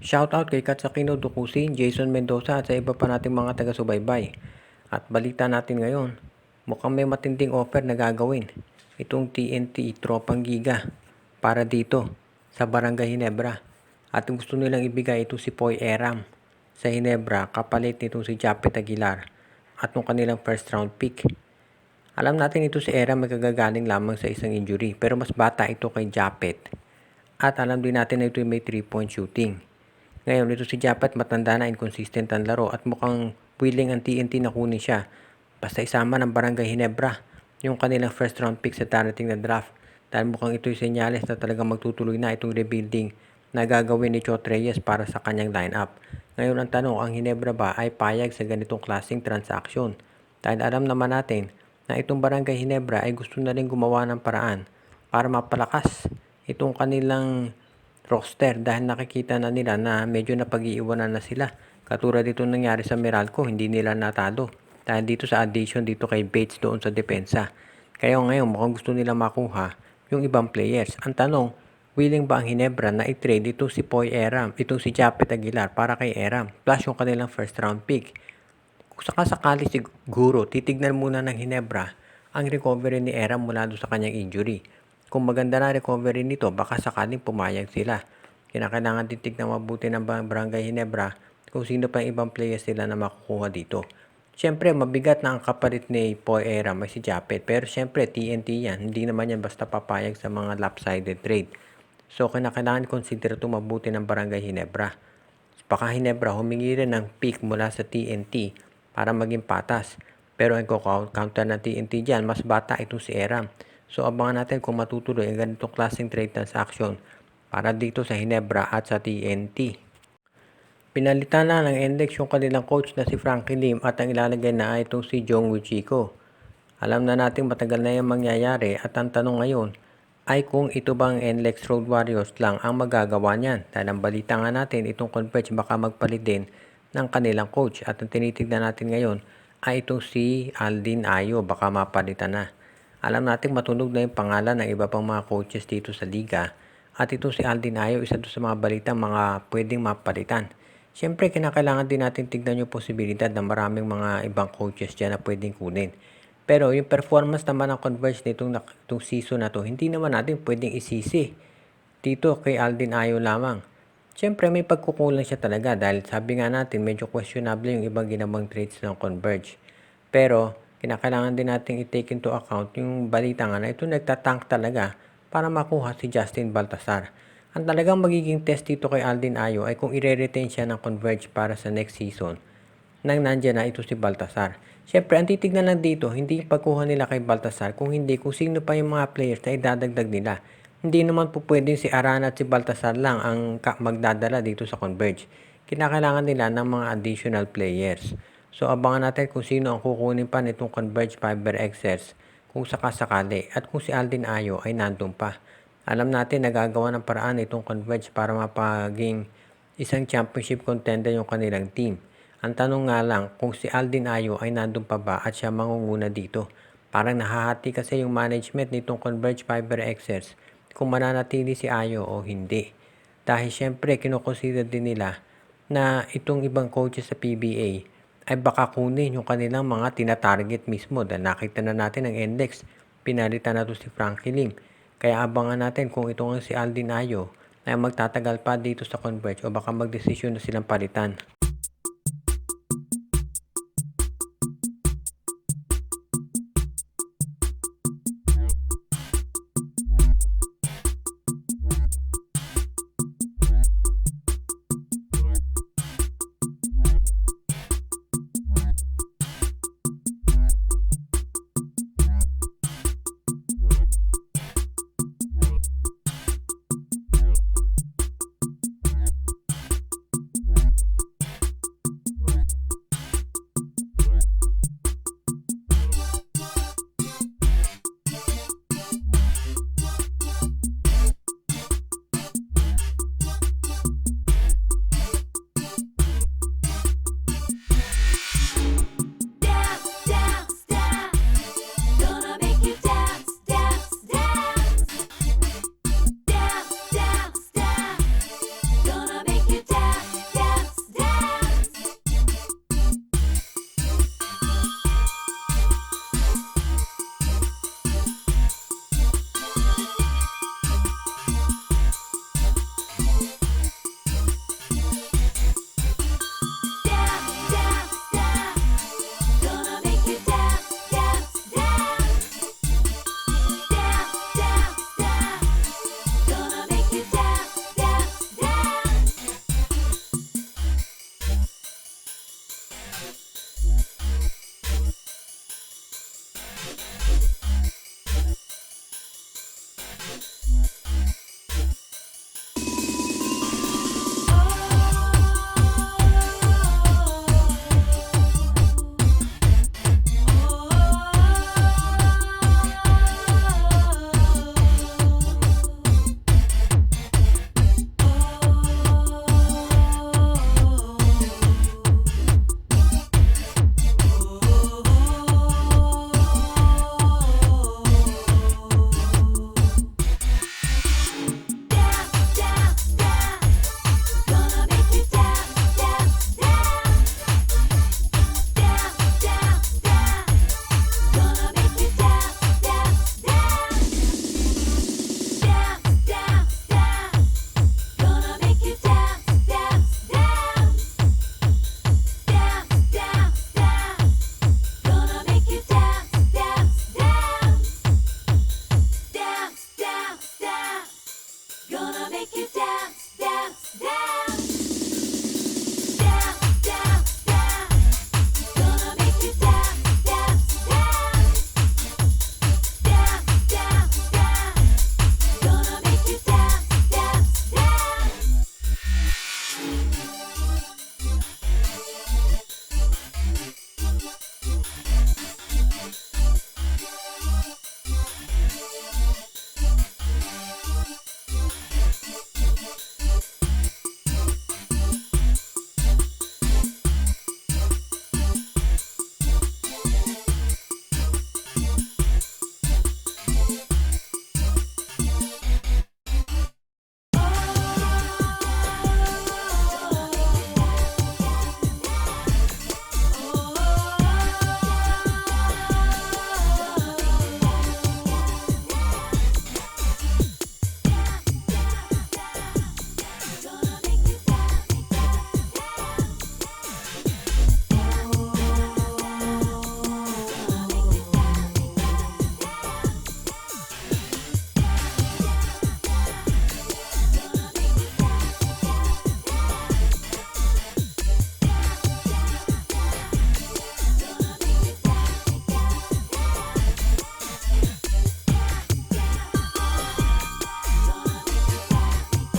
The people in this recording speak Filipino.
Shoutout kay Katsakino Dukusin, Jason Mendoza at sa iba pa nating mga taga-subaybay. At balita natin ngayon, mukhang may matinding offer na gagawin itong TNT Tropang Giga para dito sa Barangay Hinebra. At gusto nilang ibigay ito si Poy Eram sa Hinebra kapalit nitong si Japet Aguilar at nung kanilang first round pick. Alam natin ito si Eram may kagagaling lamang sa isang injury pero mas bata ito kay Japet. At alam din natin na ito may 3-point shooting. Ngayon, ito si Japat matanda na, inconsistent ang laro at mukhang willing ang TNT na kunin siya. Basta isama ng Barangay Hinebra yung kanilang first round pick sa darating na draft. Dahil mukhang ito'y senyales na talagang magtutuloy na itong rebuilding na gagawin ni Chot Reyes para sa kanyang lineup. Ngayon ang tanong, ang Hinebra ba ay payag sa ganitong klaseng transaksyon? Dahil alam naman natin na itong Barangay Hinebra ay gusto na rin gumawa ng paraan para mapalakas itong kanilang roster dahil nakikita na nila na medyo napag-iiwanan na sila. Katulad dito nangyari sa Meralco, hindi nila natalo. Dahil dito sa addition dito kay Bates doon sa depensa. Kaya ngayon mukhang gusto nila makuha yung ibang players. Ang tanong, willing ba ang Hinebra na i-trade ito si Poy Eram, itong si Japet Aguilar para kay Eram, plus yung kanilang first round pick. Kung sakasakali siguro, titignan muna ng Hinebra ang recovery ni Eram mula doon sa kanyang injury. Kung maganda na recovery nito, baka sakaling pumayag sila. Kinakailangan din tignan mabuti ng Barangay Hinebra kung sino pa yung ibang players sila na makukuha dito. Siyempre, mabigat na ang kapalit ni Poy Eram ay si Japet. Pero siyempre, TNT yan. Hindi naman yan basta papayag sa mga lopsided trade. So, kinakailangan consider ito mabuti ng Barangay Hinebra. Baka Hinebra humingi rin ng pick mula sa TNT para maging patas. Pero ang counter ng TNT dyan, mas bata itong si Eram. So abangan natin kung matutuloy ang ganitong klaseng trade transaction para dito sa Hinebra at sa TNT. Pinalitan na ng index yung kanilang coach na si Frankie Lim at ang ilalagay na itong si Jong Wichiko. Alam na natin matagal na yung mangyayari at ang tanong ngayon ay kung ito bang NLEX Road Warriors lang ang magagawa niyan. Dahil ang balita nga natin itong Converge baka magpalit din ng kanilang coach at ang tinitignan natin ngayon ay itong si Aldin Ayo baka mapalitan na. Alam natin matunog na yung pangalan ng iba pang mga coaches dito sa liga at ito si Aldin Ayo isa doon sa mga balita mga pwedeng mapalitan. Siyempre kinakailangan din natin tignan yung posibilidad na maraming mga ibang coaches dyan na pwedeng kunin. Pero yung performance naman ng Converge nitong season na to, hindi naman natin pwedeng isisi dito kay Aldin Ayo lamang. Siyempre may pagkukulang siya talaga dahil sabi nga natin medyo questionable yung ibang ginawang trades ng Converge. Pero kinakailangan din natin i-take into account yung balita nga na ito nagtatank talaga para makuha si Justin Baltasar. Ang talagang magiging test dito kay Aldin Ayo ay kung i-retain siya ng Converge para sa next season nang nandyan na ito si Baltasar. Siyempre, ang titignan lang dito, hindi yung pagkuha nila kay Baltasar, kung hindi, kung sino pa yung mga players na idadagdag nila. Hindi naman po pwedeng si Arana at si Baltasar lang ang magdadala dito sa Converge. Kinakailangan nila ng mga additional players. So, abangan natin kung sino ang kukunin pa nitong Converge Fiber XS kung sakasakali at kung si Aldin Ayo ay nandun pa. Alam natin nagagawa ng paraan itong Converge para mapaging isang championship contender yung kanilang team. Ang tanong nga lang kung si Aldin Ayo ay nandun pa ba at siya mangunguna dito. Parang nahahati kasi yung management nitong Converge Fiber XS kung mananatili si Ayo o hindi. Dahil syempre kinukonsider din nila na itong ibang coaches sa PBA ay baka kunin yung kanilang mga tina-target mismo dahil nakita na natin ang index. Pinalitan na to si Frankie Lim. Kaya abangan natin kung ito nga si Aldin Ayo ay magtatagal pa dito sa Converge o baka magdesisyon na silang palitan.